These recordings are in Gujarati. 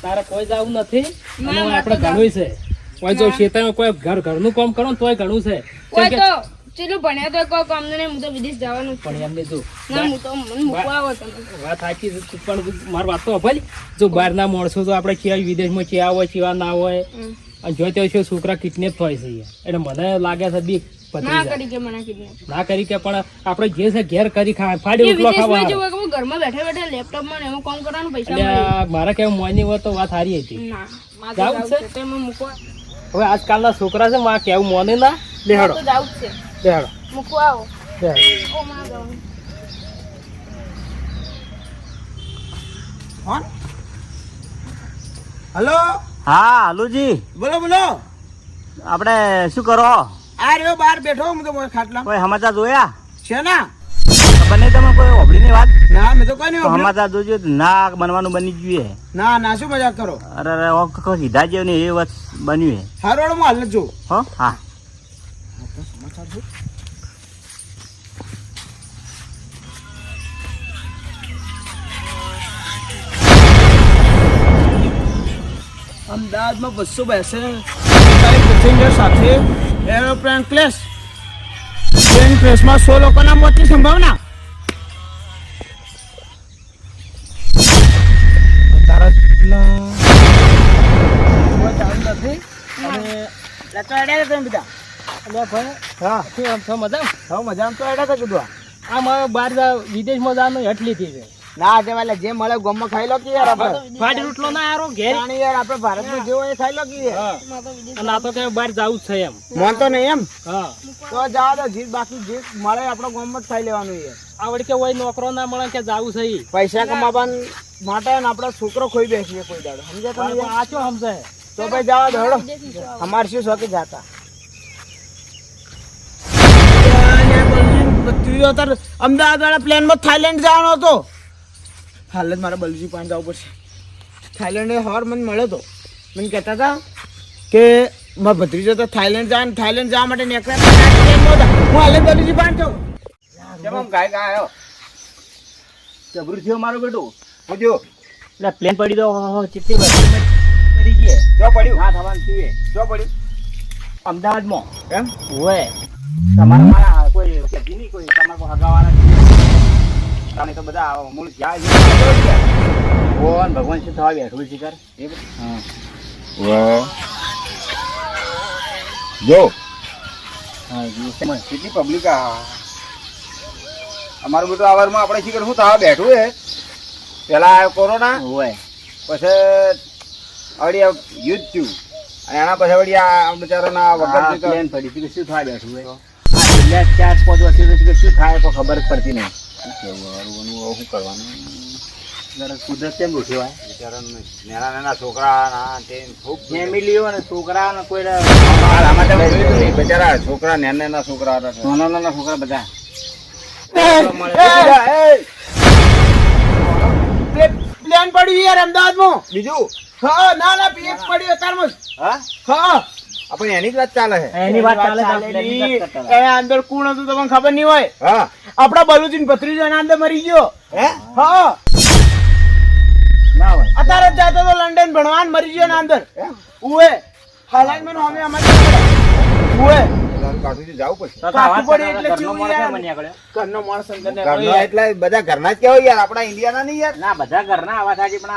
તારે કોઈ જવું નથી અને આપણે ઘણું છે કોઈ જો ખેતરમાં કોઈ ઘરનું કામ કરો ને તોય ઘણું છે કોઈ તો ચેલું ભણ્યા તો કોઈ કામ નહીં હું તો વિદેશ જવાનું પણ એમને જો ના હું તો મને મૂકવા આવો તમે વાત સાચી છે પણ મારી વાત તો ભાઈ જો બહારના માણસો તો આપણે ક્યાં વિદેશમાં ક્યાં હોય કેવા ના હોય અને જો ત્યાં છોકરા કિડનેપ થાય છે એટલે મને લાગે છે બીક ના કરી કે મને કિડનેપ ના કરી કે પણ આપણે જે છે ઘેર કરી ફાડી ઉઠલો ખાવા ઘરમાં બેઠા બેઠા લેપટોપ માં એમાં કામ કરવાનું પૈસા એટલે મારા કેવું મોની હોય તો વાત સારી હતી ના મારે જાવ છે તેમાં મૂકવા હવે આજકાલના છોકરા છે માં કેવું મોને ના લેહાડો તો જાવ છે લેહાડો મૂકવા આવો લેહાડો ઓ માં જાવ કોણ? હલો હા હાલુજી બોલો બોલો. આપણે શું કરો? આ રહ્યો બહાર બેઠો હું તો ખાટલા. કોઈ સમાચાર જોયા છે ના? ખબર નહીં તમે કોઈ ઓભળીની વાત? ના મેં તો કોઈ નહીં. સમાચાર જોજો ના બનવાનું બની ગયું હે. ના ના શું મજાક કરો? અરે અરે સીધા જેવું ને એ વાત બન્યું હે. હારો હું હાલ જ જોઉં. હો હા સમાચાર જો. અમદાવાદમાં 282 પેસેન્જર સાથે એરોપ્લેન ક્રેશ. પ્લેન ક્રેશમાં 100 લોકોના મોતની સંભાવના. તારા જેટલા ચાલુ નથી અને લચો અડ્યા તમે બધા. અલ્યા ભાઈ હા શું આમ છો મજા હવે મજામાં તો અડ્યા કીધું. આમ હવે બહાર વિદેશમાં જવાનું હેઠલી થઈ છે ના તે વાલે જે મળે ગોમમાં ખાઈ લો કે યાર આપણે. ફાડી રોટલો ના આરો ઘેર પાણી યાર આપણે ભારતમાં જેવો એ ખાઈ લો કે યાર. હા અને આ તો કે બહાર જવું જ છે એમ મોનતો નહીં એમ હા તો જવા દો જીત બાકી જે મળે આપણો ગામમાં જ ખાઈ લેવાનું યાર. આવડે કે હોય નોકરો ના મળે કે જવું છે ઈ. પૈસા કમાવા માટે ને આપણો છોકરો ખોઈ બેસીએ કોઈ દાડો સમજ્યા તમે યાર? આ શું સમજે તો ભાઈ જવા દો હેડો. અમારે શું શોખી જાતા અમદાવાદ વાળા પ્લેનમાં થાઈલેન્ડ જવાનો હતો. હાલ જ મારા બલજી પાસે જવું પડશે. થાઈલેન્ડ હવાર મને મળ્યો હતો. મને કહેતા હતા કે મારા ભત્રીજો તો થાઈલેન્ડ જાય ને થાઈલેન્ડ જવા માટે નીકળ્યા. હું હાલ જ બલજી પાસે જાઉં. કેમ આમ ગાય ગાય આવ્યો? જબરું થયો મારું બેટું. હું જો એટલે પ્લેન પડી દો ચિત્તી મરી ગઈ. જો પડ્યું ના થવાનું થયું. જો પડ્યું અમદાવાદમાં એમ હોય તમારા મારા કોઈ ખેતી નહીં કોઈ તમારા કોઈ હગાવાના તમે તો બધા મૂળ જ્યાં ભગવાન શું થવા બેઠું છે કર એ હા જો કેટલી પબ્લિક અમારું બધું આવરમાં આપણે શીખર શું થવા બેઠું હે પેલા આવ્યો કોરોના હોય પછી આવડી યુદ્ધ થયું અને એના પછી વળી આ બિચારાના વગર પ્લેન પડી શું થવા બેઠું હે 4-5 વર્ષથી શું થાય તો ખબર જ પડતી નહીં. શું કરવાનું કુદરત કેમ રૂઠી હોય બિચારા નાના છોકરા ફેમિલીઓ ને છોકરા ને કોઈ બિચારા છોકરા નાના છોકરા નાના છોકરા બધા પ્લેન પડ્યું યાર અમદાવાદમાં. બીજું હા ના ના પ્લેન પડ્યું અત્યારમાં જ. હા આપણે એની જ વાત ચાલે છે એની વાત ચાલે એ અંદર કોણ હતું તમને ખબર નહીં હોય. હા આપડા બલુચીન ભત્રીજો એના અંદર મરી ગયો. હે હા ના હોય અત્યારે જ જતો તો લંડન ભણવાન મરી ગયો એના અંદર. ઉએ હાલાત મને અમે અમારે ઉએ કાઠું જવું પડશે કાઠું પડે એટલે ચીવું યાર. ઘરનો માણસ અંદર ને ઘરના એટલે બધા ઘરના જ કેવાય યાર આપણા ઇન્ડિયાના નહીં યાર ના બધા ઘરના આવા થાય પણ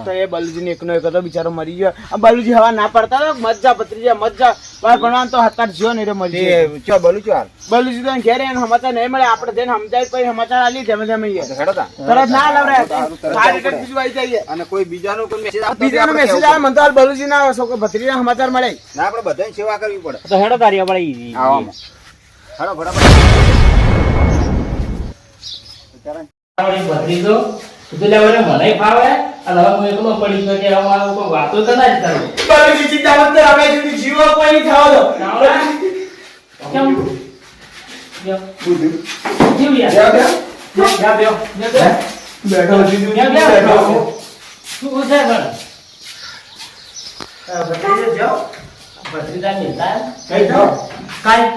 તો એ બલુજી ને એકનો એક હતો બિચારો મરી ગયો. આ બલુજી હવા ના પડતા તો મજા ભત્રીજા મજા બાર ભણવાન તો હતાર જીવો ને રે મરી ગયો. ચો બોલું છું હાલ બલુજી તો ઘેરે એને સમાચાર નહીં મળે. આપણે જઈને સમજાય પછી સમાચાર આલી જમે જમે હેડો તા તરત ના લવરે બીજું આવી જાય. અને કોઈ બીજાનો કોઈ મેસેજ બીજાનો મેસેજ આવે મને તો હાલ બલુજી ના છોકરો ભત્રીજા સમાચાર મળે. ના આપણે બધાની સેવા કરવી પડે તો હેડો તારી આપણે આવામાં હેડો ફટાફટ ભત્રીજો મને ફાવે અને હવે હું એકલો પડી ગયો કે આવું કોઈ વાતો તો ના જ કરું. બલુજી ચિંતા મત કર. આપણે સુધી જીવો કોઈ નહીં થવા દો. કેમ જીવ યાર બેઠો જીજુ બેઠો શું છે પણ ભત્રીજો જાઓ ભત્રીજા નેતા કઈ જાઓ કાઈ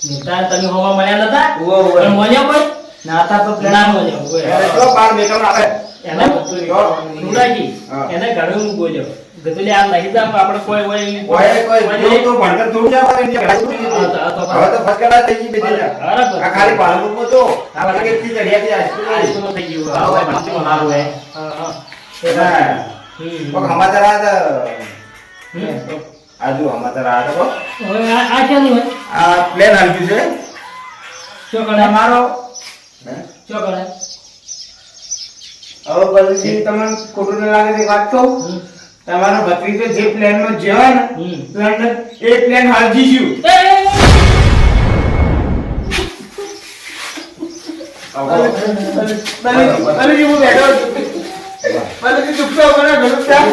નેતા તમે હોવા મળ્યા નતા ઓવો પણ મળ્યો કોઈ નાતા તો ના મળ્યો કોઈ ચલો બાર બેઠો આપણે એને સુરાજી હા. એને ઘણું હું બોલ્યો કીધું લે આ નહીં જાવ આપણે કોઈ કોઈ તો ભણતર થોડું જ આવે ને હા, તો હવે તો ફસકડા થઈ ગઈ બધી જા. બરાબર. આ ખાલી પાલનપુરમાં તો આ કેટલી ચડિયાતી હાઈસ્કૂલ આ આવી. સ્કૂલમાં થઈ ગયું હવે ભણતરમાં સારું હે. હા, હા. હા. હમ. કોક સમાચાર આવ્યા હમ. હતા. આજુ સમાચાર આવ્યા હતા. હવે આ શેનું હે? આ પ્લેન આવી ગયું છે. શું કરે તમારો હે? શું કરે હવે બલજી તમને ખોટું ન લાગે તો એક વાત કહું હમ. તમારો ભત્રીજો જે પ્લેનમાં જેવા ને હમ. લંડન એ પ્લેન હળગી ગયું બલજી હું બેઠો છું. બલજી ચૂપ થાઓ, મને ઘણું થાવ.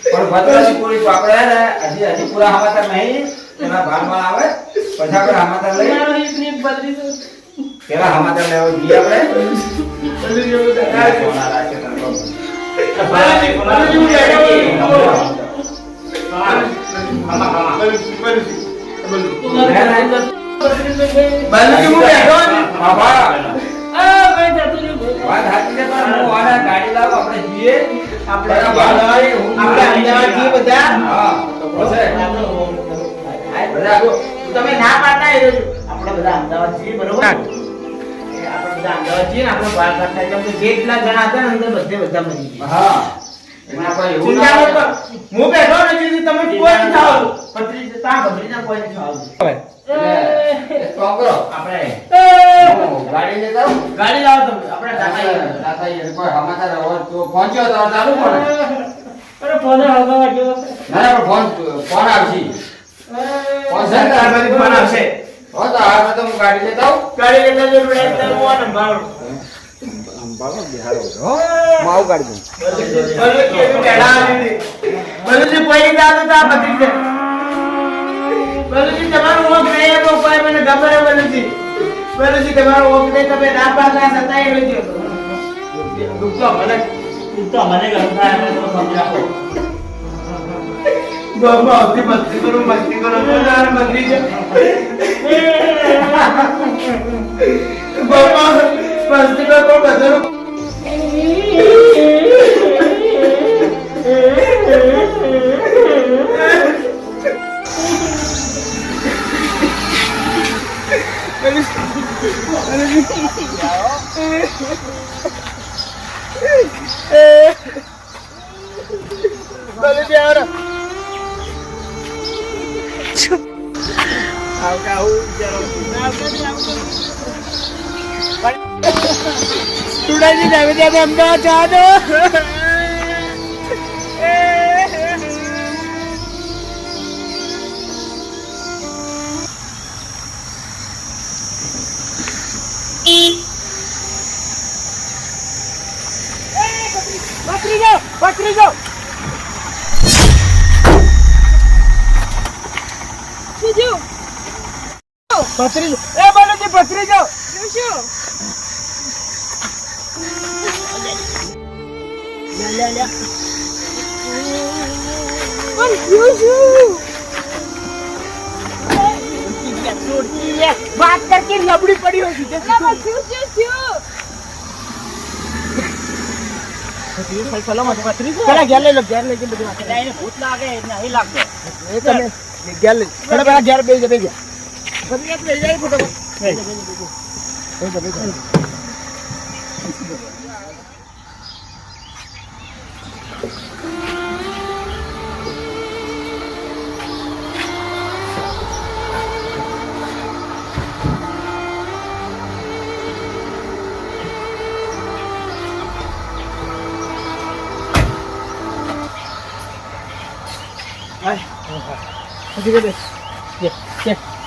પણ ભદ્રાજી પૂરી તો આપણે હે ને હજી પૂરા સમાચાર નહીં એના ભાનમાં આવે પછી આપણે સમાચાર લઈ પેલા સમાચાર લેવા જઈએ આપણે બલજી હું બેઠો છું. સોના રાખે તને કહું. બલજી હું બેઠો છું. બલજી હું બેઠો છું. બાબા વાત સાચી છે પણ હું આને ગાડી લાવ આપણે જઈએ આપણે અમદાવાદ જઈએ બધા. હા તો પછી બધા તમે ના પાડતા એ રહ્યો. આપણે બધા અમદાવાદ જઈએ બરોબર આપણે બધા અમદાવાદ જઈએ ને આપણે બહાર કાઢતા કેમ કે જેટલા જણા હતા ને અંદર બધે બધા મરી ગયા. હા એમાં કોઈ એવું ચિંતા ના ન કર. હું બેઠો નથી તમે કોઈ નહીં થાવ. ભત્રીજા તા ભત્રીજા કોઈ નહીં થાવ. એક કામ કરો આપણે હું ગાડી લઈ જાઉં ગાડી લાવો તમે આપણે ટાટા લઈ દાદા યાર કોઈ સમાચાર હોય તો પહોંચ્યો તો ચાલુ પડે અરે ફોન હળગાવા જેવો છે. ના ના ફોન ફોન આવશે ફોન છે ને તારા બાજુ ફોન આવશે. હો તો હાલ તો હું ગાડી લેતા આવું ગાડી લેતા જો બ્રેક તો હું આને ભાવ. આવું ગાડી બલુજી કોઈ નહીં જાતો તો આ ભત્રીજા. બલુજી તમારું ઓખ નહીં હતો કોઈ મને ખબર હે બલુજી. બલુજી તમારું ઓખ નહીં તમે ના પાડતા સતાય લેજો. દુખતો મને ગમ થાય અમે તો સમજી રાખો. બાબા આવતી મસ્તી કરો તો તારે ભત્રીજા. બાબા મસ્તી કરો તો બધું ટુડાજી જાવે જાવે અમદાવાદ જવા દો. પકડી શું પથરી એ બલુજી પથરી જો. શું વાત કરકે લબડી પડી હોય છે. પેલા ઘેર લઈ લો ઘેર લઈ બધી વાત ભૂત લાગે નહીં લાગતો એ તમે ઘેર લઈ પેલા ઘેર બે ગયા લઈ જાય ફોટો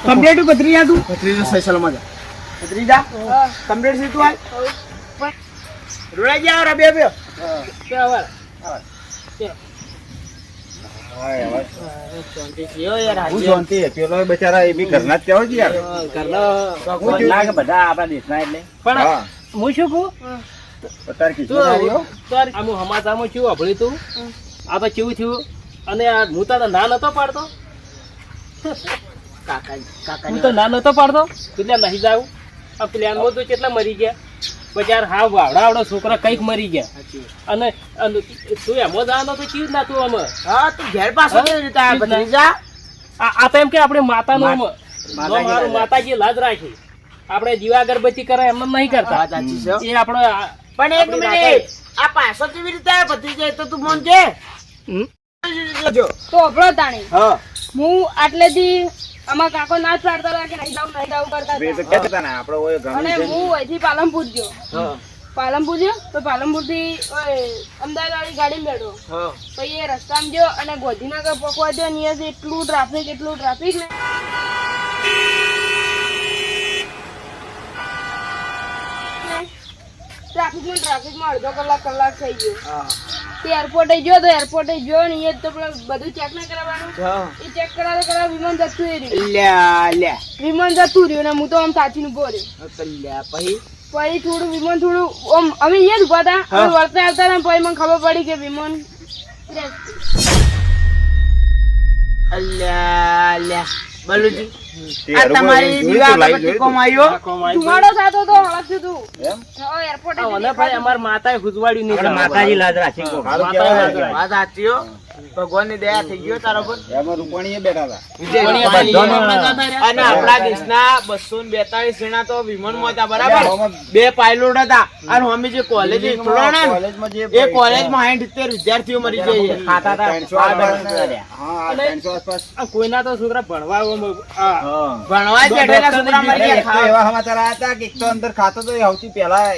કમ્પ્લીટ ભત્રીજા તું ભત્રીજા સહી સલામત ભત્રીજા કમ્પ્લીટ છે તું હાલ રોડા જા રા બે બે હું શાંતિ પેલો બચારા એ બી ઘરના જ કહેવાય છે યાર લાગે બધા આપણા દેશના એટલે પણ હા હું શું કહું તાર કીધું આવ્યો આમ સમાચારમાં કેવું સાંભળ્યું તું આ તો કેવું થયું અને આ હું તો ના નતો પાડતો હું તો ના નતો પાડતો એટલે નહીં જાવ આ પ્લાનમાં તો કેટલા મરી ગયા પછી યાર હા વાવડા છોકરા કઈક મરી ગયા અને તું એમ જ આનો તો ચીજ ના તું આમાં હા તું ઘેર પાછો કેવી રીતે આયા ભત્રીજા? આ તો એમ કે આપણે માતાનું મારું માતાજી લાજ રાખી આપણે દીવા અગરબત્તી કરે એમ નહીં કરતા વાત સાચી છે. એ આપણો પણ એક મિનિટ આ પાછો કેવી રીતે આયા ભત્રીજા? એ તો તું મન કે જો. તો અભળો તાણી હા હું આટલેથી આમાં કાકો ના જ પાડતા હતા કે નહીં જાઉં કરતા બે તો હતા. કહેતા હતા ને આપણે ઓય અને ગમે હું અહીંથી પાલનપુર ગયો હા પાલનપુર ગયો તો પાલનપુર થી અમદાવાદ વાળી ગાડી બેઠો હા પછી એ રસ્તામાં ગયો અને ગોધીનગર પકવા ગયો ને અહીંયાથી એટલું ટ્રાફિક ને ટ્રાફિકમાં અડધો કલાક થઈ ગયો. હા તે એરપોર્ટે ગયો તો એરપોર્ટે ગયો ને અહીંયા તો પેલા બધું ચેક ના કરવાનું હા એ ચેક કરાવતા વિમાન જતું રહ્યું લ્યા વિમાન જતું રહ્યું ને હું તો આમ સાચીને ઉભો રહ્યો લ્યા પછી પછી થોડું વિમાન થોડું આમ અમે અહીંયા જ ઉભા હતા અમે વળતા આવતા હતા પછી મને ખબર પડી કે વિમાન અલ્યા લ્યા બલુજી તે આ હરભો તમારી જોયું દીવા તું, live અગરબત્તી જોયું કોમ તું. આવ્યો ધુમાડો થતો તો હળગતું હતું એમ એરપોર્ટ અને ભાઈ અમાર માતાએ ખુજવાડ્યું નહીં માતાજી લાજ રાખી કોક. સારું માતાએ કહેવાય. લાજ રાખી. વાત સાચી હો. ભગવાનની દયા થઈ ગયો તારા પર એમાં રૂપાણીએ બેઠા હતા વિજય પણ એ રૂપાણી. બધાનો- અને આપણા દેશના 242 જણા તો વિમાનમાં હતા બરાબર આમાં 2 પાયલોટ હતા અને અમે જે કોલેજ કોલેજમાં જે એ કોલેજમાં 60-70 વિદ્યાર્થીઓ મરી જાય છે. ખાતા હતા. 300 આસપાસ. હા, 300 આસપાસ. આ કોઈના તો છોકરા ભણવા ભણવા જ બેઠેલા છોકરા મરી એક તો ગયા એવા સમાચાર આયા હતા કે એક તો અંદર ખાતો તો એ સૌથી પહેલા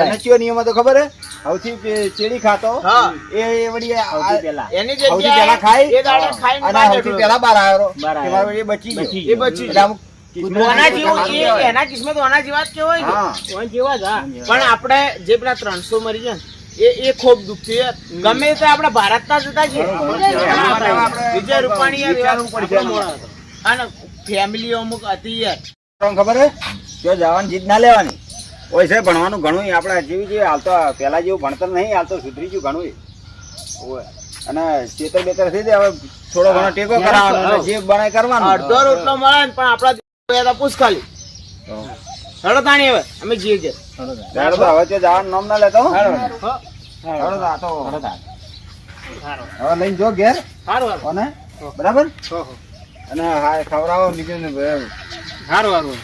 એને કયો નિયમ હતો ખબર હે? સૌથી ચેડી ખાતો હા. એ વળી સૌથી પહેલા. એની સૌથી પહેલા ખાઈ જગ્યાએ એ દાડે ખાઈને અને બહાર સૌથી નીકળ્યો. પહેલા બહાર આવ્યો બહાર આવ્યો. એમાં વળી એ બચી બચી ગયો એ બચી એટલે અમુક ઓના જેવું એ એના કિસ્મત ઓના જેવા જ કેવાય ને. હા જેવા જ હા પણ આપણે જે પેલા 300 મરી ગયા ને, એ ખૂબ દુઃખી છે. ગમે તે આપણા ભારતના જ હતા છે. વિજય રૂપાણી યાર વિચારવું પડશે આપણો મોણો હતો. અને ફેમિલી અમુક હતી યાર. તમને ખબર હે જો જવાની જીત ના લેવાની હોય છે ભણવાનું ઘણું આપણે જેવી હાલ તો પેલા જેવું ભણતર નહીં હાલ તો સુધરી ગયું ઘણું હોય અને ચેતર બેતર થઈ જાય હવે થોડો ઘણો ટેકો કરાવવાનો અને જે બને કરવાનું અડધો રોટલો મળે ને પણ આપણા દેશમાં તો પૂછ ખાલી હેડો તાણી હવે અમે જઈએ છે. ત્યારે તો હવે તે જવાનું નામ ના લેતો હો. સારું હેડો તો આ તો સારું હવે લઈને જો ઘેર સારું કોને બરાબર અને હા ખવડાવો બીજું ને સારું બરાબર